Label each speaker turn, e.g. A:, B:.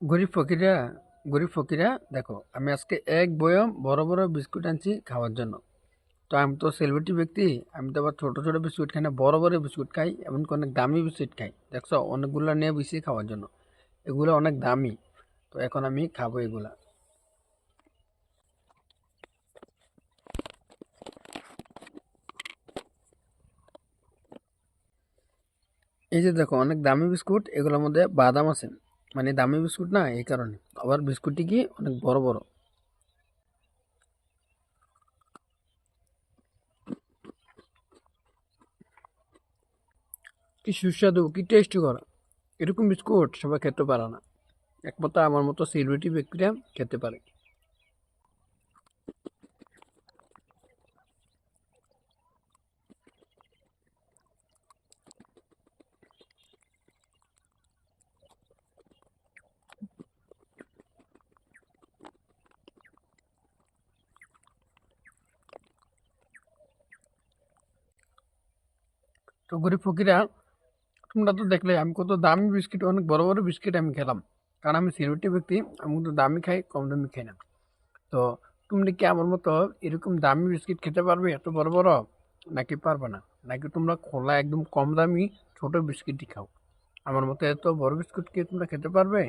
A: গরিব ফকিরা গরিব ফকিরা দেখো, আমি আজকে এক বয়ম বড় বড় বিস্কুট আনছি খাওয়ার জন্য। তো আমি তো সেলিব্রিটি ব্যক্তি, আমি তো আবার ছোট ছোট বিস্কুট খাই না, বড় বড় বিস্কুট খাই, এমনকি অনেক দামি বিস্কুট খাই। দেখছো, অনেকগুলো নিয়ে বেশি খাওয়ার জন্য। এগুলো অনেক দামি। তো এখন আমি খাবো এগুলা। এই যে দেখো, অনেক দামি বিস্কুট, এগুলোর মধ্যে বাদাম আছে। মানে দামি বিস্কুট না, এই কারণে। আবার বিস্কুটটি কি অনেক বড় বড়। কি সুস্বাদু, কি টেস্টি করা! এরকম বিস্কুট সবাই খেতে পারে না, একমাত্র আমার মতো সেলিব্রিটি ব্যক্তিরা খেতে পারে। তো গরিব ফকিরা, তোমরা তো দেখলে আমি কত দামি বিস্কিট, অনেক বড় বড় বিস্কিট আমি খেলাম। কারণ আমি সেলিব্রিটি ব্যক্তি, আমি কিন্তু দামি খাই, কম দামি খাই না। তো তুমি কি আমার মতো এরকম দামি বিস্কিট খেতে পারবে, এত বড় বড়? নাকি পারবে না? নাকি তোমরা খোলা একদম কম দামি ছোট বিস্কিটই খাও? আমার মতো এত বড় বিস্কুট কি তোমরা খেতে পারবে?